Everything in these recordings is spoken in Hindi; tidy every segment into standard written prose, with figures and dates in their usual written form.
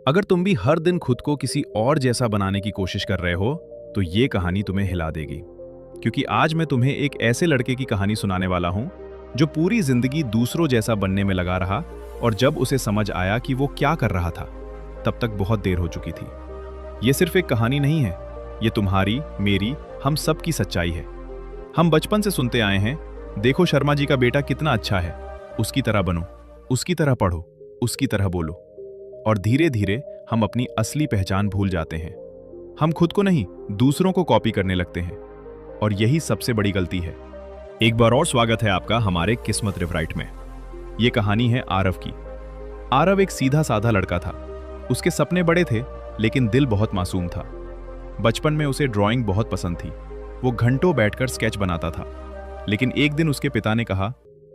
अगर तुम भी हर दिन खुद को किसी और जैसा बनाने की कोशिश कर रहे हो, तो ये कहानी तुम्हें हिला देगी। क्योंकि आज मैं तुम्हें एक ऐसे लड़के की कहानी सुनाने वाला हूं, जो पूरी जिंदगी दूसरों जैसा बनने में लगा रहा, और जब उसे समझ आया कि वो क्या कर रहा था, तब तक बहुत देर हो चुकी थी। ये सिर्फ एक कहानी नहीं है, ये तुम्हारी, मेरी, हम सब की सच्चाई है। हम बचपन से सुनते आए हैं, देखो शर्मा जी का बेटा कितना अच्छा है, उसकी तरह बनो, उसकी तरह पढ़ो, उसकी तरह बोलो। और धीरे धीरे हम अपनी असली पहचान भूल जाते हैं। हम खुद को नहीं, दूसरों को कॉपी करने लगते हैं, और यही सबसे बड़ी गलती है। एक बार और स्वागत है आपका हमारे किस्मत रिवराइट में। यह कहानी है आरव की। आरव एक सीधा साधा लड़का था। उसके सपने बड़े थे, लेकिन दिल बहुत मासूम था। बचपन में उसे ड्राइंग बहुत पसंद थी। वो घंटों बैठकर स्केच बनाता था। लेकिन एक दिन उसके पिता ने कहा,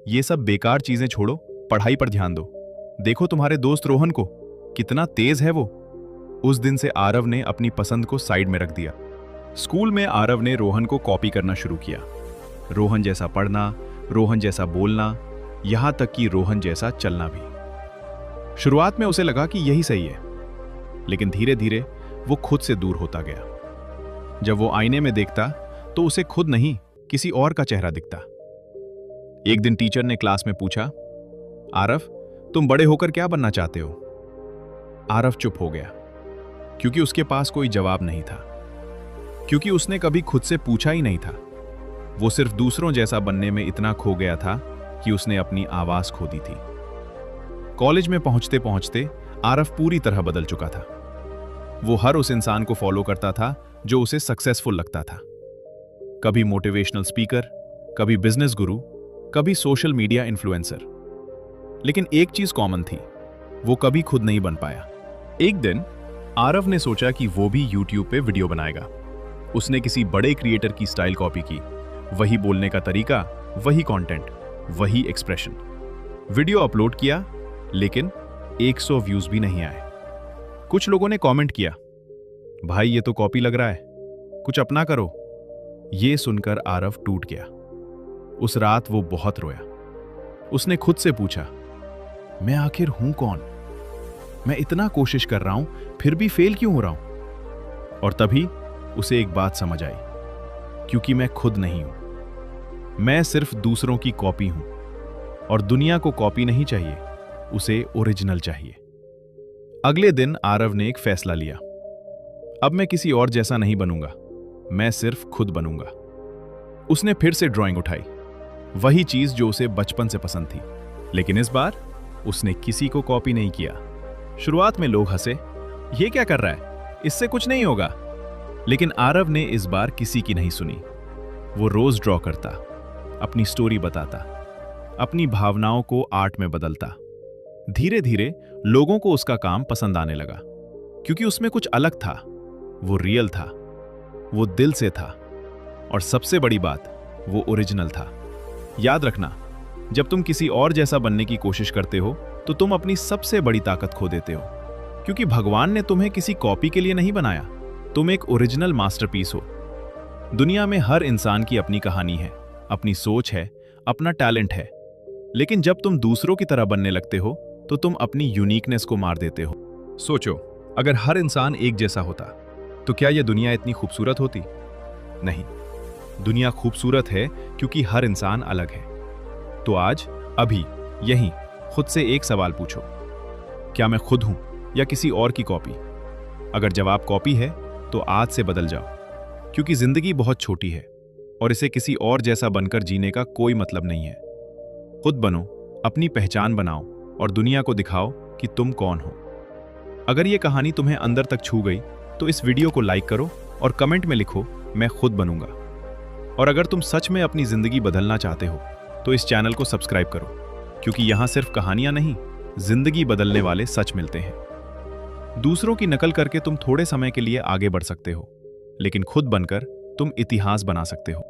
ये सब बेकार चीजें छोड़ो, पढ़ाई पर ध्यान दो। देखो तुम्हारे दोस्त रोहन को, कितना तेज है वो। उस दिन से आरव ने अपनी पसंद को साइड में रख दिया। स्कूल में आरव ने रोहन को कॉपी करना शुरू किया। रोहन जैसा पढ़ना, रोहन जैसा बोलना, यहां तक कि रोहन जैसा चलना भी। शुरुआत में उसे लगा कि यही सही है, लेकिन धीरे धीरे वो खुद से दूर होता गया। जब वो आईने में देखता, तो उसे खुद नहीं, किसी और का चेहरा दिखता। एक दिन टीचर ने क्लास में पूछा, आरव, तुम बड़े होकर क्या बनना चाहते हो? आरव चुप हो गया, क्योंकि उसके पास कोई जवाब नहीं था। क्योंकि उसने कभी खुद से पूछा ही नहीं था। वो सिर्फ दूसरों जैसा बनने में इतना खो गया था कि उसने अपनी आवाज खो दी थी। कॉलेज में पहुंचते पहुंचते आरव पूरी तरह बदल चुका था। वो हर उस इंसान को फॉलो करता था जो उसे सक्सेसफुल लगता था। कभी मोटिवेशनल स्पीकर, कभी बिजनेस गुरु, कभी सोशल मीडिया इन्फ्लुएंसर। लेकिन एक चीज कॉमन थी, वो कभी खुद नहीं बन पाया। एक दिन आरव ने सोचा कि वो भी YouTube पे वीडियो बनाएगा। उसने किसी बड़े क्रिएटर की स्टाइल कॉपी की। वही बोलने का तरीका, वही कंटेंट, वही एक्सप्रेशन। वीडियो अपलोड किया, लेकिन 100 व्यूज भी नहीं आए। कुछ लोगों ने कमेंट किया, भाई ये तो कॉपी लग रहा है, कुछ अपना करो। ये सुनकर आरव टूट गया। उस रात वो बहुत रोया। उसने खुद से पूछा, मैं आखिर हूं कौन? मैं इतना कोशिश कर रहा हूं, फिर भी फेल क्यों हो रहा हूं? और तभी उसे एक बात समझ आई, क्योंकि मैं खुद नहीं हूं। मैं सिर्फ दूसरों की कॉपी हूं, और दुनिया को कॉपी नहीं चाहिए, उसे ओरिजिनल चाहिए। अगले दिन आरव ने एक फैसला लिया, अब मैं किसी और जैसा नहीं बनूंगा, मैं सिर्फ खुद बनूंगा। उसने फिर से ड्राइंग उठाई, वही चीज जो उसे बचपन से पसंद थी। लेकिन इस बार उसने किसी को कॉपी नहीं किया। शुरुआत में लोग हंसे, ये क्या कर रहा है, इससे कुछ नहीं होगा। लेकिन आरव ने इस बार किसी की नहीं सुनी। वो रोज ड्रॉ करता, अपनी स्टोरी बताता, अपनी भावनाओं को आर्ट में बदलता। धीरे धीरे लोगों को उसका काम पसंद आने लगा, क्योंकि उसमें कुछ अलग था। वो रियल था, वो दिल से था, और सबसे बड़ी बात, वो ओरिजिनल था। याद रखना, जब तुम किसी और जैसा बनने की कोशिश करते हो, तो तुम अपनी सबसे बड़ी ताकत खो देते हो। क्योंकि भगवान ने तुम्हें किसी कॉपी के लिए नहीं बनाया, तुम एक ओरिजिनल मास्टरपीस हो। दुनिया में हर इंसान की अपनी कहानी है, अपनी सोच है, अपना टैलेंट है। लेकिन जब तुम दूसरों की तरह बनने लगते हो, तो तुम अपनी यूनिकनेस को मार देते हो। सोचो, अगर हर इंसान एक जैसा होता, तो क्या यह दुनिया इतनी खूबसूरत होती? नहीं, दुनिया खूबसूरत है क्योंकि हर इंसान अलग है। तो आज, अभी, यहीं खुद से एक सवाल पूछो, क्या मैं खुद हूं या किसी और की कॉपी? अगर जवाब कॉपी है, तो आज से बदल जाओ, क्योंकि जिंदगी बहुत छोटी है, और इसे किसी और जैसा बनकर जीने का कोई मतलब नहीं है। खुद बनो, अपनी पहचान बनाओ, और दुनिया को दिखाओ कि तुम कौन हो। अगर यह कहानी तुम्हें अंदर तक छू गई, तो इस वीडियो को लाइक करो और कमेंट में लिखो, मैं खुद बनूंगा। और अगर तुम सच में अपनी जिंदगी बदलना चाहते हो, तो इस चैनल को सब्सक्राइब करो, क्योंकि यहां सिर्फ कहानियां नहीं, जिंदगी बदलने वाले सच मिलते हैं। दूसरों की नकल करके तुम थोड़े समय के लिए आगे बढ़ सकते हो, लेकिन खुद बनकर तुम इतिहास बना सकते हो।